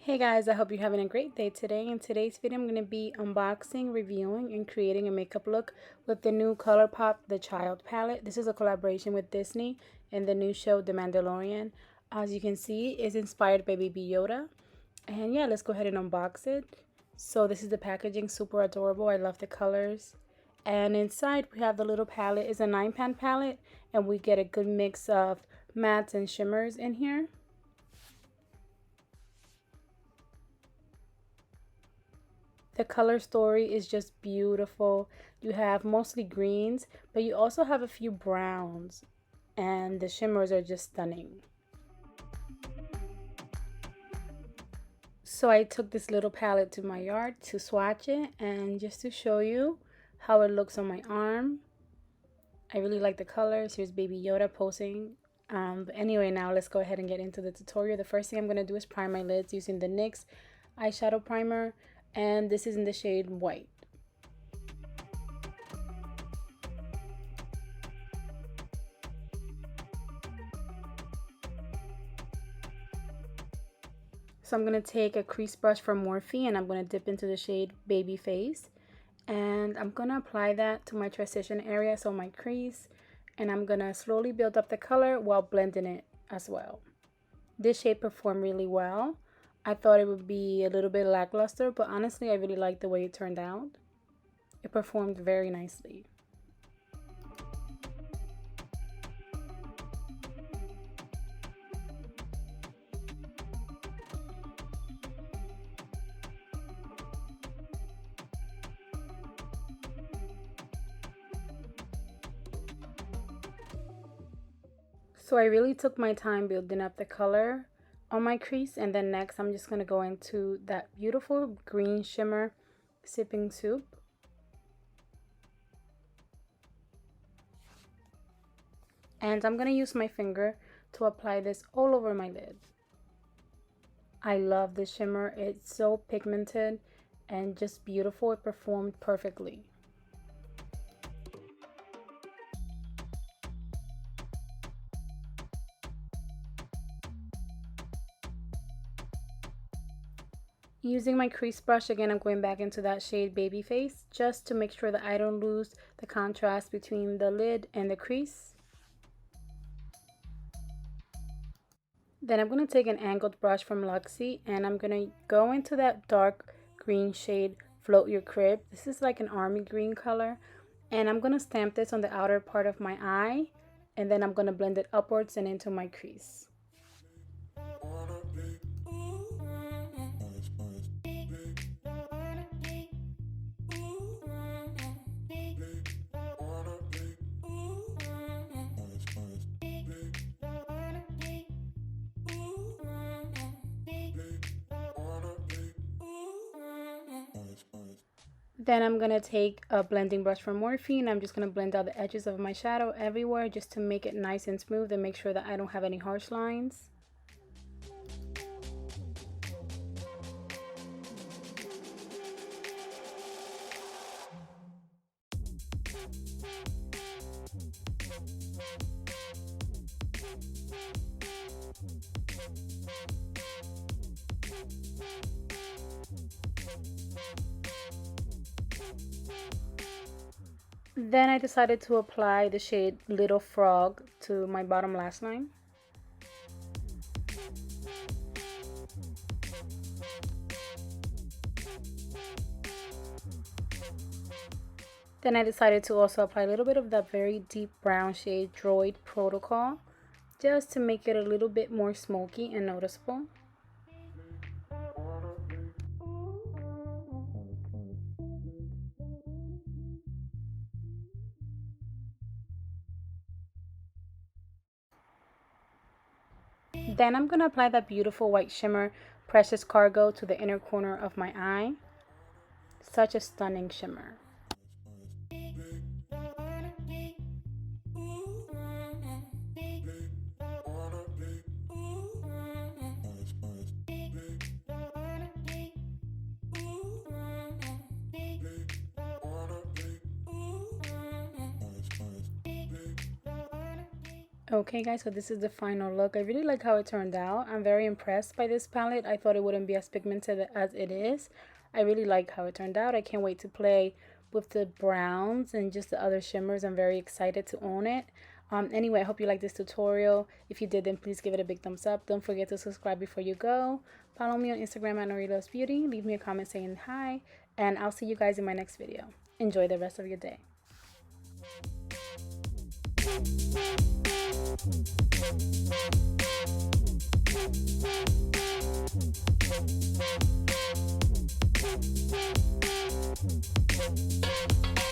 Hey guys, I hope you're having a great day today. In today's video, I'm going to be unboxing, reviewing, and creating a makeup look with the new Colourpop The Child palette. This is a collaboration with Disney and the new show The Mandalorian. As you can see, it's inspired by Baby Yoda. And yeah, let's go ahead and unbox it. So this is the packaging, super adorable. I love the colors. And inside we have the little palette. It's a 9-pan palette, and we get a good mix of mattes and shimmers in here. The color story is just beautiful. You have mostly greens, but you also have a few browns, and the shimmers are just stunning. So I took this little palette to my yard to swatch it and just to show you how it looks on my arm. I really like the colors. Here's Baby Yoda posing. But anyway, now let's go ahead and get into the tutorial. The first thing I'm going to do is prime my lids using the NYX eyeshadow primer, and this is in the shade White. So I'm going to take a crease brush from Morphe and I'm going to dip into the shade Baby Face. And I'm going to apply that to my transition area, so my crease. And I'm going to slowly build up the color while blending it as well. This shade performed really well. I thought it would be a little bit lackluster, but honestly I really liked the way it turned out. It performed very nicely. So I really took my time building up the color on my crease, and then next I'm just going to go into that beautiful green shimmer Sipping Soup. And I'm going to use my finger to apply this all over my lid. I love this shimmer. It's so pigmented and just beautiful. It performed perfectly. Using my crease brush again, I'm going back into that shade Baby Face just to make sure that I don't lose the contrast between the lid and the crease. Then I'm going to take an angled brush from Luxie and I'm going to go into that dark green shade Float Your Crib. This is like an army green color, and I'm going to stamp this on the outer part of my eye, and then I'm going to blend it upwards and into my crease. Then I'm going to take a blending brush from Morphe and I'm just going to blend out the edges of my shadow everywhere just to make it nice and smooth and make sure that I don't have any harsh lines. Then I decided to apply the shade Little Frog to my bottom lash line. Then I decided to also apply a little bit of that very deep brown shade Droid Protocol just to make it a little bit more smoky and noticeable. Then I'm going to apply that beautiful white shimmer Precious Cargo to the inner corner of my eye. Such a stunning shimmer. Okay guys, so this is the final look. I really like how it turned out. I'm very impressed by this palette. I thought it wouldn't be as pigmented as it is. I really like how it turned out. I can't wait to play with the browns and just the other shimmers. I'm very excited to own it. Anyway, I hope you liked this tutorial. If you did, then please give it a big thumbs up. Don't forget to subscribe before you go. Follow me on Instagram at Noriloves Beauty. Leave me a comment saying hi, and I'll see you guys in my next video. Enjoy the rest of your day.